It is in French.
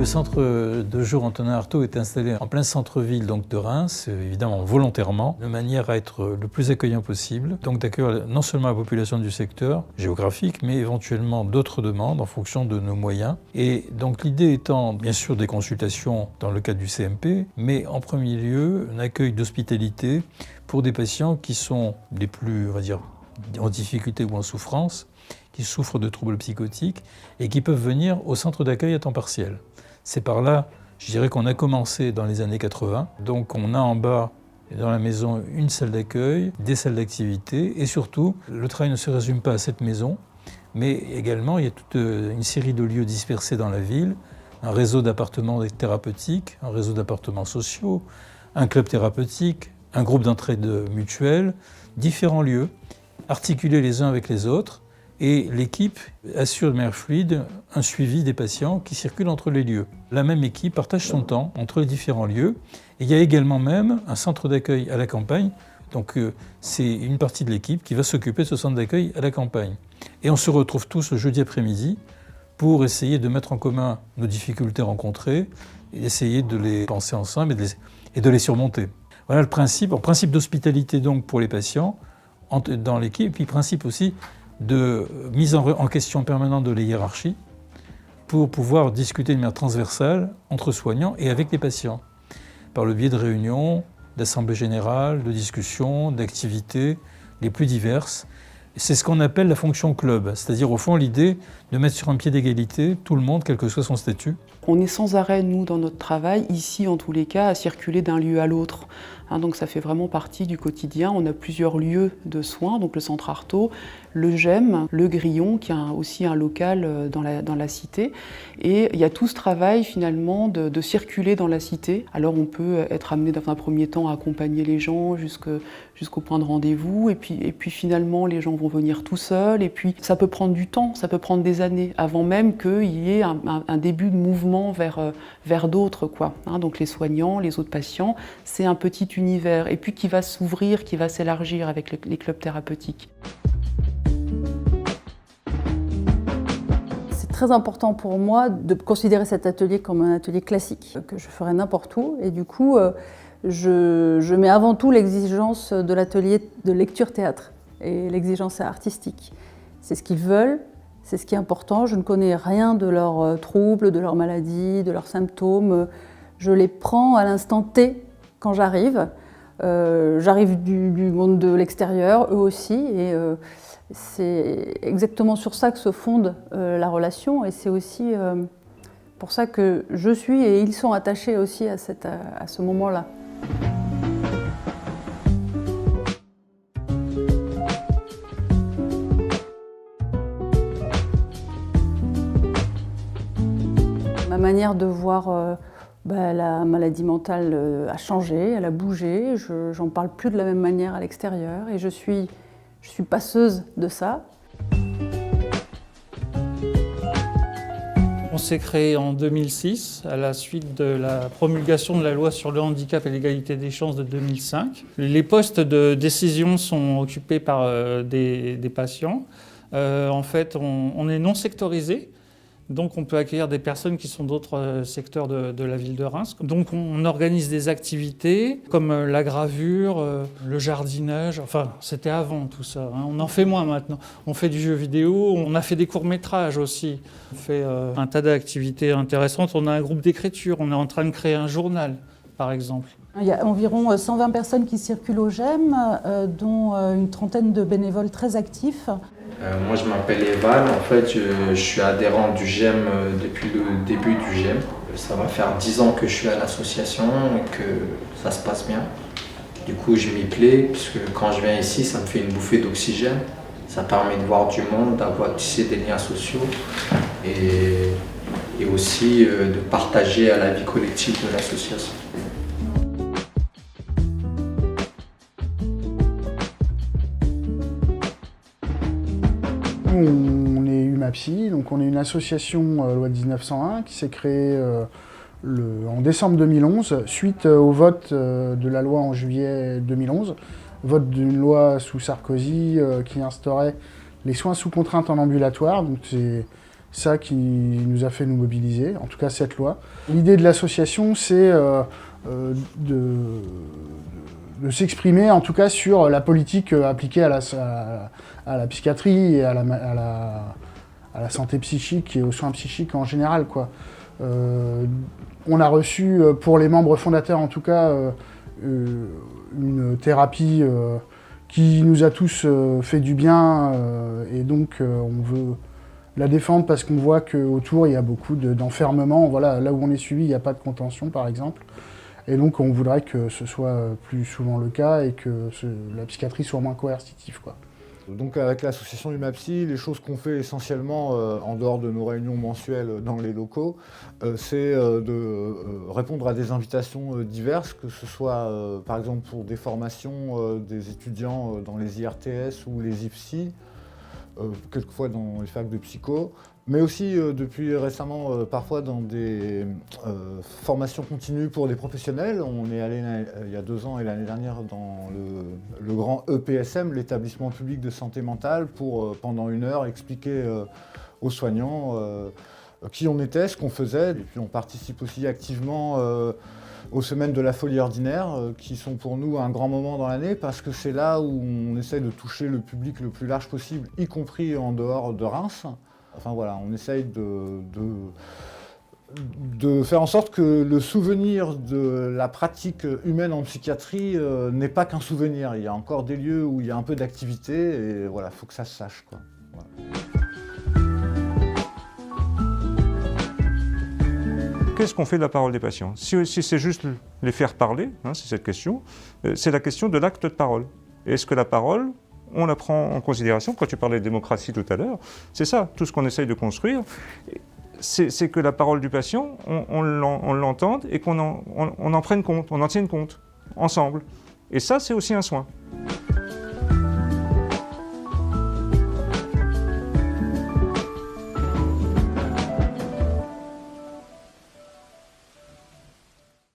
Le centre de jour Antonin Artaud est installé en plein centre-ville donc de Reims, évidemment volontairement, de manière à être le plus accueillant possible, donc d'accueillir non seulement la population du secteur géographique, mais éventuellement d'autres demandes en fonction de nos moyens. Et donc l'idée étant bien sûr des consultations dans le cadre du CMP, mais en premier lieu un accueil d'hospitalité pour des patients qui sont les plus, on va dire, en difficulté ou en souffrance, qui souffrent de troubles psychotiques et qui peuvent venir au centre d'accueil à temps partiel. C'est par là, je dirais qu'on a commencé dans les années 80. Donc on a en bas, dans la maison, une salle d'accueil, des salles d'activité et surtout, le travail ne se résume pas à cette maison, mais également il y a toute une série de lieux dispersés dans la ville, un réseau d'appartements thérapeutiques, un réseau d'appartements sociaux, un club thérapeutique, un groupe d'entraide mutuelle, différents lieux, articulés les uns avec les autres. Et l'équipe assure de manière fluide un suivi des patients qui circulent entre les lieux. La même équipe partage son temps entre les différents lieux. Et il y a également même un centre d'accueil à la campagne. Donc c'est une partie de l'équipe qui va s'occuper de ce centre d'accueil à la campagne. Et on se retrouve tous le jeudi après-midi pour essayer de mettre en commun nos difficultés rencontrées et essayer de les penser ensemble et de les surmonter. Voilà le principe. Principe d'hospitalité donc pour les patients dans l'équipe, puis principe aussi de mise en question permanente de la hiérarchie pour pouvoir discuter de manière transversale entre soignants et avec les patients, par le biais de réunions, d'assemblées générales, de discussions, d'activités les plus diverses. C'est ce qu'on appelle la fonction club, c'est-à-dire au fond l'idée de mettre sur un pied d'égalité tout le monde, quel que soit son statut. On est sans arrêt, nous, dans notre travail, ici en tous les cas, à circuler d'un lieu à l'autre. Donc ça fait vraiment partie du quotidien. On a plusieurs lieux de soins, donc le centre Artaud, le GEM, le Grillon, qui a aussi un local dans la cité. Et il y a tout ce travail finalement de circuler dans la cité. Alors on peut être amené dans un premier temps à accompagner les gens jusqu'au point de rendez-vous. Et puis finalement, les gens vont venir tout seuls. Et puis ça peut prendre du temps, ça peut prendre des années, avant même qu'il y ait un début de mouvement vers d'autres, quoi. Donc les soignants, les autres patients, c'est un petit univers, et puis qui va s'ouvrir, qui va s'élargir avec les clubs thérapeutiques. C'est très important pour moi de considérer cet atelier comme un atelier classique, que je ferai n'importe où, et du coup, je mets avant tout l'exigence de l'atelier de lecture-théâtre, et l'exigence artistique. C'est ce qu'ils veulent, c'est ce qui est important. Je ne connais rien de leurs troubles, de leurs maladies, de leurs symptômes. Je les prends à l'instant T quand j'arrive. J'arrive du monde de l'extérieur, eux aussi, et c'est exactement sur ça que se fonde la relation, et c'est aussi pour ça que je suis et ils sont attachés aussi à ce moment-là. Ma manière de voir la maladie mentale a changé, elle a bougé, j'en parle plus de la même manière à l'extérieur et je suis passeuse de ça. On s'est créé en 2006 à la suite de la promulgation de la loi sur le handicap et l'égalité des chances de 2005. Les postes de décision sont occupés par des patients. En fait, on est non sectorisé. Donc on peut accueillir des personnes qui sont d'autres secteurs de la ville de Reims. Donc on organise des activités comme la gravure, le jardinage, enfin c'était avant tout ça, hein. On en fait moins maintenant. On fait du jeu vidéo, on a fait des courts-métrages aussi. On fait un tas d'activités intéressantes. On a un groupe d'écriture, on est en train de créer un journal par exemple. Il y a environ 120 personnes qui circulent au GEM, dont une trentaine de bénévoles très actifs. Moi je m'appelle Evan, en fait je suis adhérent du GEM depuis le début du GEM. Ça va faire 10 ans que je suis à l'association et que ça se passe bien. Du coup je m'y plais puisque quand je viens ici ça me fait une bouffée d'oxygène. Ça permet de voir du monde, d'avoir tissé des liens sociaux et aussi de partager à la vie collective de l'association. On est UMAPSI, donc on est une association loi 1901 qui s'est créée en décembre 2011 suite au vote de la loi en juillet 2011, vote d'une loi sous Sarkozy qui instaurait les soins sous contrainte en ambulatoire. Donc ça qui nous a fait nous mobiliser, en tout cas cette loi. L'idée de l'association, c'est de s'exprimer en tout cas sur la politique appliquée à la psychiatrie et à la santé psychique et aux soins psychiques en général, quoi. On a reçu, pour les membres fondateurs en tout cas, une thérapie qui nous a tous fait du bien, et donc on veut la défendre parce qu'on voit qu'autour il y a beaucoup d'enfermement. Voilà, là où on est suivi, il n'y a pas de contention par exemple. Et donc on voudrait que ce soit plus souvent le cas et que la psychiatrie soit moins coercitive, quoi. Donc avec l'association UMAPSY, les choses qu'on fait essentiellement en dehors de nos réunions mensuelles dans les locaux, c'est de répondre à des invitations diverses, que ce soit par exemple pour des formations des étudiants dans les IRTS ou les IPSY, quelquefois dans les facs de psycho, mais aussi depuis récemment parfois dans des formations continues pour des professionnels. On est allé il y a 2 ans et l'année dernière dans le grand EPSM, l'établissement public de santé mentale, pour pendant 1 heure expliquer aux soignants qui on était, ce qu'on faisait. Et puis on participe aussi activement aux semaines de la folie ordinaire, qui sont pour nous un grand moment dans l'année, parce que c'est là où on essaie de toucher le public le plus large possible, y compris en dehors de Reims. Enfin voilà, on essaye de faire en sorte que le souvenir de la pratique humaine en psychiatrie n'est pas qu'un souvenir. Il y a encore des lieux où il y a un peu d'activité, et voilà, il faut que ça se sache, quoi. Voilà. Qu'est-ce qu'on fait de la parole des patients? Si c'est juste les faire parler, hein, c'est cette question, c'est la question de l'acte de parole. Est-ce que la parole, on la prend en considération? Quand tu parlais de démocratie tout à l'heure, c'est ça, tout ce qu'on essaye de construire, c'est que la parole du patient, on l'entende et qu'on en prenne compte, on en tienne compte, ensemble. Et ça, c'est aussi un soin.